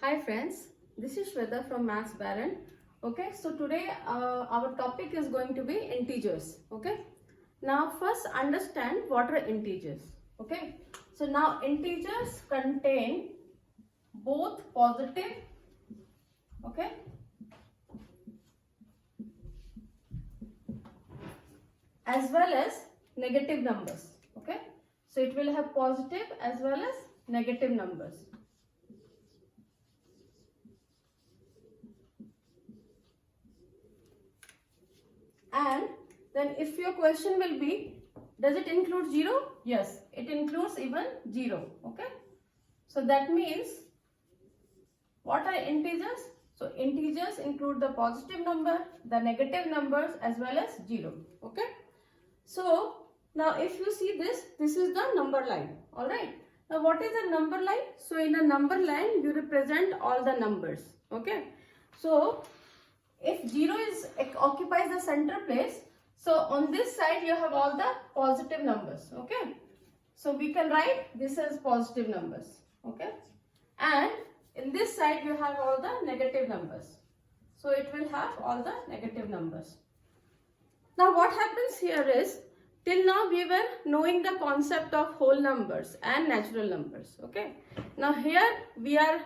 Hi friends, this is Shweta from Maths Baron. Okay, so today our topic is going to be integers. Okay, now first understand what are integers. Okay, so now integers contain both positive, okay, as well as negative numbers. Okay, so it will have positive as well as negative numbers. And then if your question will be, does it include 0? Yes, it includes even 0. Okay. So that means, what are integers? So integers include the positive number, the negative numbers as well as 0. Okay. So now if you see this is the number line. Alright. Now what is a number line? So in a number line you represent all the numbers. Okay. So if 0 occupies the center place, so on this side you have all the positive numbers. Okay, so we can write this as positive numbers. Okay, and in this side you have all the negative numbers, so it will have all the negative numbers. Now what happens here is, till now we were knowing the concept of whole numbers and natural numbers. Okay, now here we are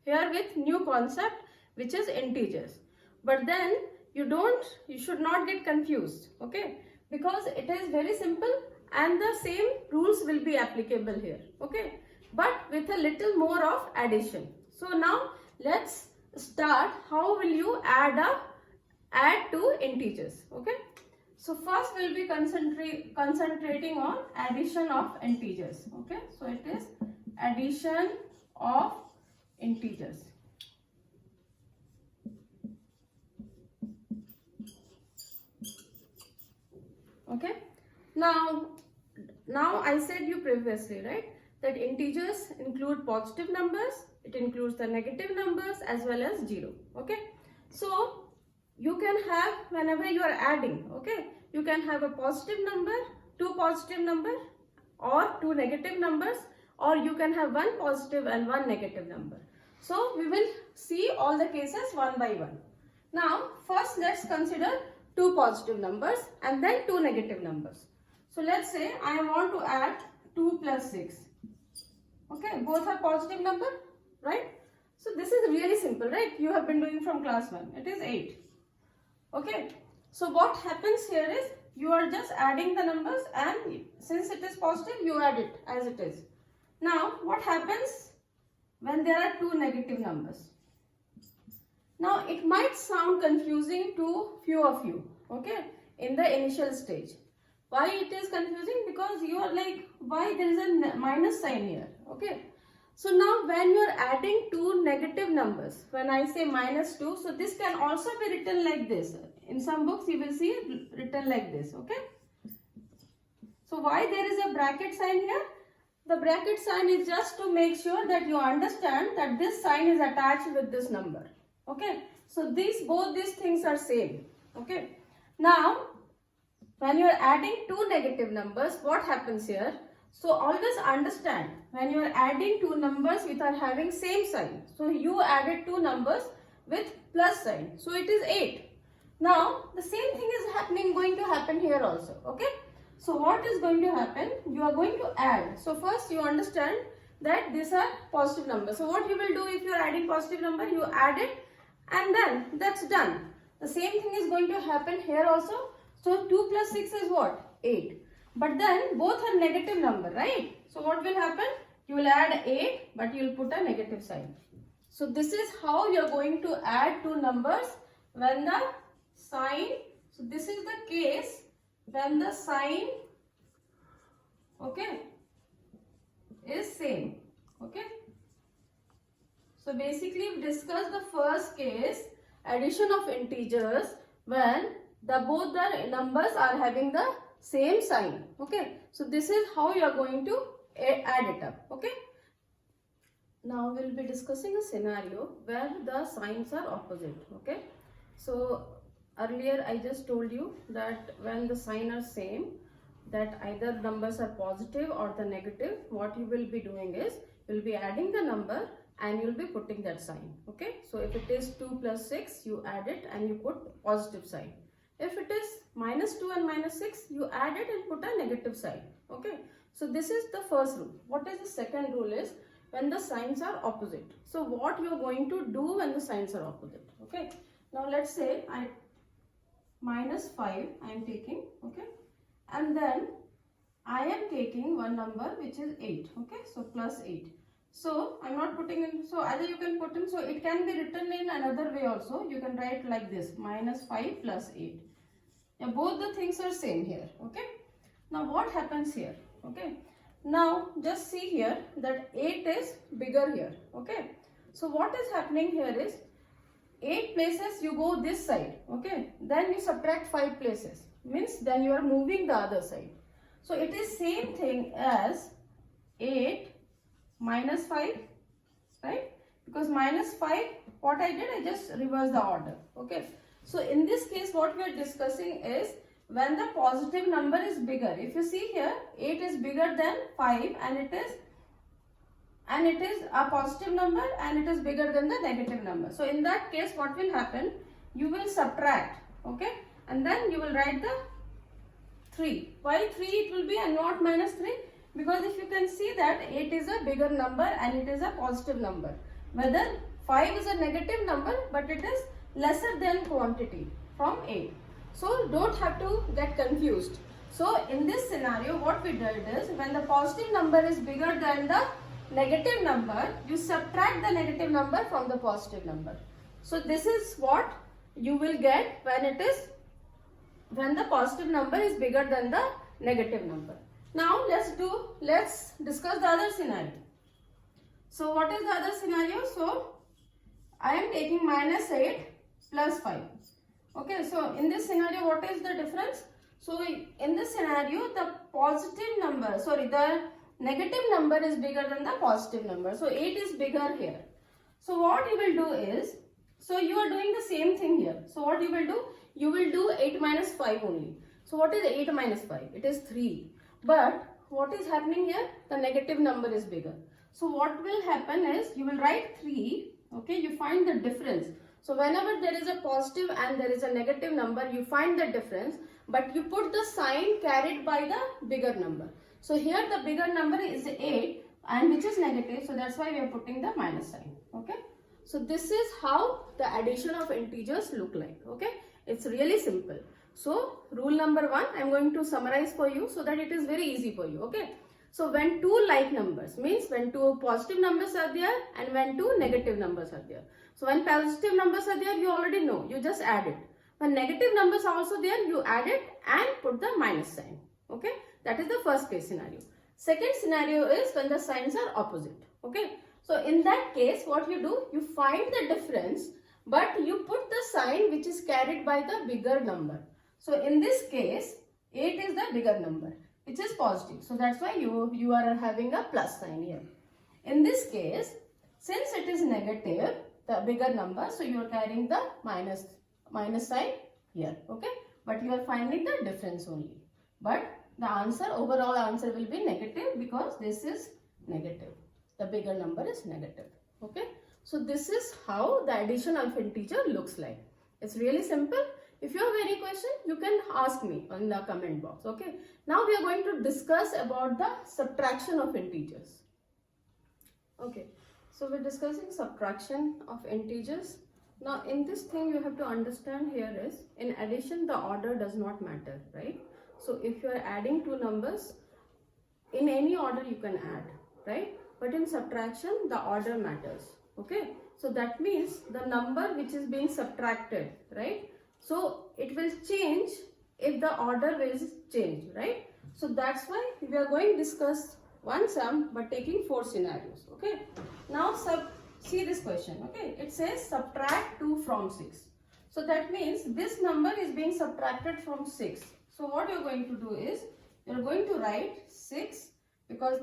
here with new concept, which is integers. But then you should not get confused, okay, because it is very simple and the same rules will be applicable here, okay, but with a little more of addition. So now let's start. How will you add to integers? Okay, so first we'll be concentrating on addition of integers. Okay, so it is addition of integers. Okay, now I said you previously, right, that integers include positive numbers, it includes the negative numbers as well as 0. Okay, so you can have, whenever you are adding, okay, you can have a positive number, two positive number, or two negative numbers, or you can have one positive and one negative number. So we will see all the cases one by one. Now first let's consider two positive numbers and then two negative numbers. So let's say I want to add 2 plus 6. Okay, both are positive number, right? So this is really simple, right? You have been doing from class 1. It is 8. Okay, so what happens here is, you are just adding the numbers, and since it is positive, you add it as it is. Now what happens when there are two negative numbers? Now it might sound confusing to few of you, okay, in the initial stage. Why it is confusing? Because you are like, why there is a minus sign here, okay. So now when you are adding two negative numbers, when I say minus 2, so this can also be written like this. In some books you will see it written like this, okay. So why there is a bracket sign here? The bracket sign is just to make sure that you understand that this sign is attached with this number. Okay, so both these things are same. Okay, now when you are adding two negative numbers, what happens here? So always understand, when you are adding two numbers which are having same sign, so you added two numbers with plus sign, so it is 8. Now the same thing is going to happen here also. Okay, so what is going to happen? You are going to add. So first you understand that these are positive numbers. So what you will do, if you are adding positive number, you add it and then that's done. The same thing is going to happen here also. So 2 plus 6 is what? 8. But then both are negative number, right? So what will happen? You will add 8, but you will put a negative sign. So this is how you are going to add two numbers when the sign, so this is the case when the sign, okay, is same. Okay, so basically we discussed the first case, addition of integers, when both the numbers are having the same sign. Okay, so this is how you are going to add it up. Okay, now we'll be discussing a scenario where the signs are opposite. Okay, so earlier I just told you that when the sign are same, that either numbers are positive or the negative, what you will be doing is, you will be adding the number and you'll be putting that sign. Okay, so if it is 2 plus 6, you add it and you put positive sign. If it is minus 2 and minus 6, you add it and put a negative sign. Okay, so this is the first rule. What is the second rule is when the signs are opposite. So what you are going to do when the signs are opposite. Okay, now let's say minus 5 I am taking, okay, and then I am taking one number which is 8, okay, so plus 8. So I am not putting in, so either you can put in, so it can be written in another way also. You can write like this, minus 5 plus 8. Yeah, both the things are same here, okay. Now what happens here, okay. Now just see here that 8 is bigger here, okay. So what is happening here is 8 places you go this side, okay. Then you subtract 5 places, means then you are moving the other side. So it is same thing as 8 minus 5, right? Because minus 5, what I did, I just reversed the order, okay. So in this case, what we are discussing is when the positive number is bigger. If you see here, 8 is bigger than 5 and it is a positive number and it is bigger than the negative number. So in that case, what will happen? You will subtract, okay, and then you will write the 3. Why 3 it will be and not minus 3? Because if you can see that 8 is a bigger number and it is a positive number. Whether 5 is a negative number, but it is lesser than quantity from 8. So don't have to get confused. So in this scenario, what we did is when the positive number is bigger than the negative number, you subtract the negative number from the positive number. So this is what you will get when the positive number is bigger than the negative number. Now let's discuss the other scenario. So what is the other scenario? So I am taking minus 8 plus 5. Okay, so in this scenario, what is the difference? So in this scenario, the negative number is bigger than the positive number. So 8 is bigger here. So what you will do is, so you are doing the same thing here. So what you will do? You will do 8 minus 5 only. So what is 8 minus 5? It is 3. But what is happening here? The negative number is bigger. So what will happen is, you will write 3, okay, you find the difference. So whenever there is a positive and there is a negative number, you find the difference, but you put the sign carried by the bigger number. So here the bigger number is 8 and which is negative, so that's why we are putting the minus sign, okay. So this is how the addition of integers look like, okay. It's really simple. So rule number 1, I am going to summarize for you so that it is very easy for you, okay. So when two like numbers, means when two positive numbers are there and when two negative numbers are there. So when positive numbers are there, you already know, you just add it. When negative numbers are also there, you add it and put the minus sign, okay. That is the first case scenario. Second scenario is when the signs are opposite, okay. So in that case, what you do, you find the difference, but you put the sign which is carried by the bigger number. So in this case, 8 is the bigger number, which is positive. So that's why you are having a plus sign here. In this case, since it is negative, the bigger number, so you are carrying the minus sign here, okay. But you are finding the difference only. But the overall answer will be negative because this is negative. The bigger number is negative, okay. So this is how the addition of integer looks like. It's really simple. If you have any question, you can ask me in the comment box, okay. Now we are going to discuss about the subtraction of integers. Okay, so we're discussing subtraction of integers. Now in this thing you have to understand here is, in addition the order does not matter, right. So if you are adding two numbers, in any order you can add, right. But in subtraction the order matters, okay. So that means the number which is being subtracted, right. So it will change if the order will change, right. So that's why we are going to discuss one sum but taking 4 scenarios, okay. Now see this question, okay. It says subtract 2 from 6. So that means this number is being subtracted from 6. So what you are going to do is, you are going to write 6 because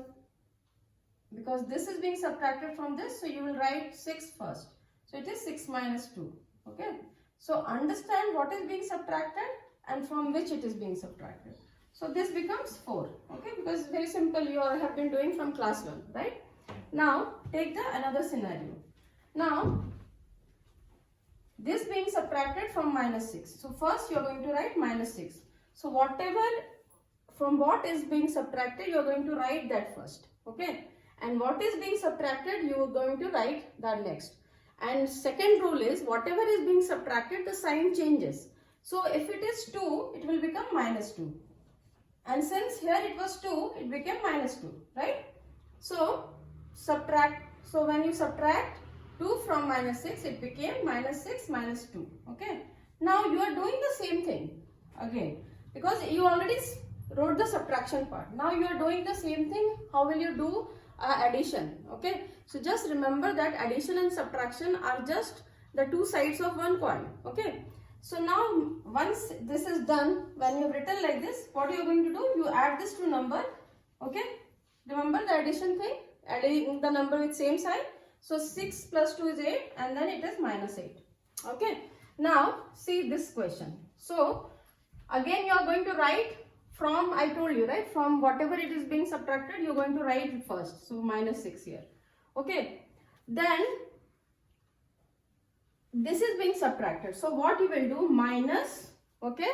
this is being subtracted from this, so you will write 6 first. So it is 6 minus 2, okay. So understand what is being subtracted and from which it is being subtracted. So this becomes 4, okay, because it's very simple, you all have been doing from class 1, right. Now take the another scenario. Now this being subtracted from minus 6. So first you are going to write minus 6. So whatever from what is being subtracted, you are going to write that first. Okay. And what is being subtracted, you are going to write that next. And second rule is whatever is being subtracted, the sign changes. So if it is 2, it will become minus 2. And since here it was 2, it became minus 2, right? So subtract. So when you subtract 2 from minus 6, it became minus 6 minus 2. Okay. Now you are doing the same thing again because you already wrote the subtraction part. Now you are doing the same thing. How will you do addition? Okay. So just remember that addition and subtraction are just the two sides of one coin. Okay. So now once this is done, when you have written like this, what you are going to do? You add this to number. Okay. Remember the addition thing, adding the number with same sign. So 6 plus 2 is 8 and then it is minus 8. Okay. Now see this question. So again you are going to write from, I told you, right, from whatever it is being subtracted, you are going to write it first. So minus 6 here. Okay. Then this is being subtracted. So what you will do? Minus, okay.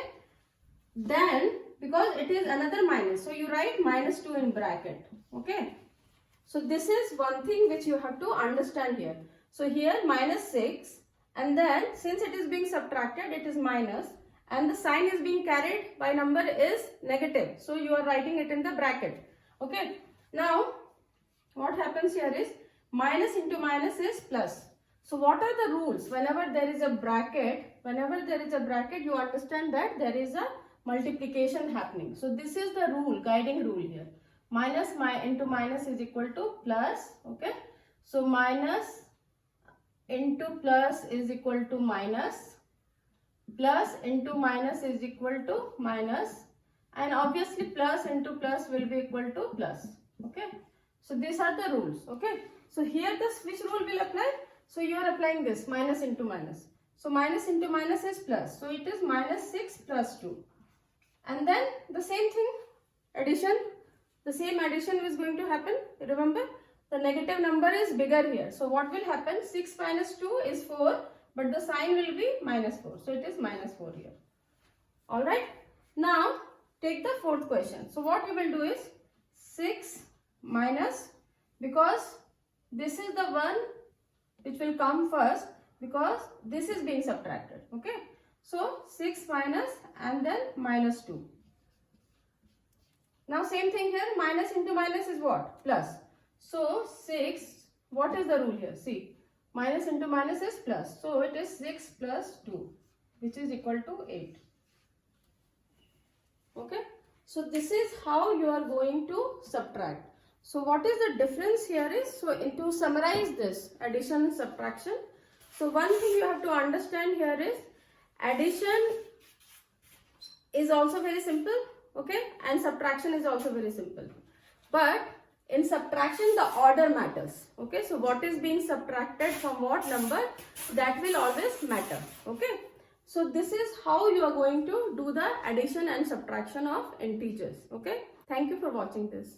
Then because it is another minus, so you write minus 2 in bracket. Okay. So this is one thing which you have to understand here. So here minus 6 and then since it is being subtracted, it is minus and the sign is being carried by number is negative. So you are writing it in the bracket. Okay. Now what happens here is minus into minus is plus. So what are the rules? Whenever there is a bracket, you understand that there is a multiplication happening. So this is the rule, guiding rule here. Minus into minus is equal to plus. Okay. So minus into plus is equal to minus. Plus into minus is equal to minus. And obviously plus into plus will be equal to plus. Okay. So these are the rules. Okay. So here this which rule will apply? So you are applying this minus into minus. So minus into minus is plus. So it is minus 6 plus 2. And then the same thing, addition. The same addition is going to happen. Remember, the negative number is bigger here. So what will happen? 6 minus 2 is 4. But the sign will be minus 4. So it is minus 4 here. Alright. Now take the fourth question. So what you will do is 6 minus, because this is the one which will come first because this is being subtracted. Okay. So 6 minus and then minus 2. Now same thing here, minus into minus is what? Plus. So 6, what is the rule here? See, minus into minus is plus. So it is 6 plus 2 which is equal to 8. Okay. So this is how you are going to subtract. So what is the difference here is, so to summarize this addition and subtraction. So one thing you have to understand here is addition is also very simple. Okay. And subtraction is also very simple. But in subtraction, the order matters. Okay. So what is being subtracted from what number, that will always matter. Okay. So this is how you are going to do the addition and subtraction of integers. Okay. Thank you for watching this.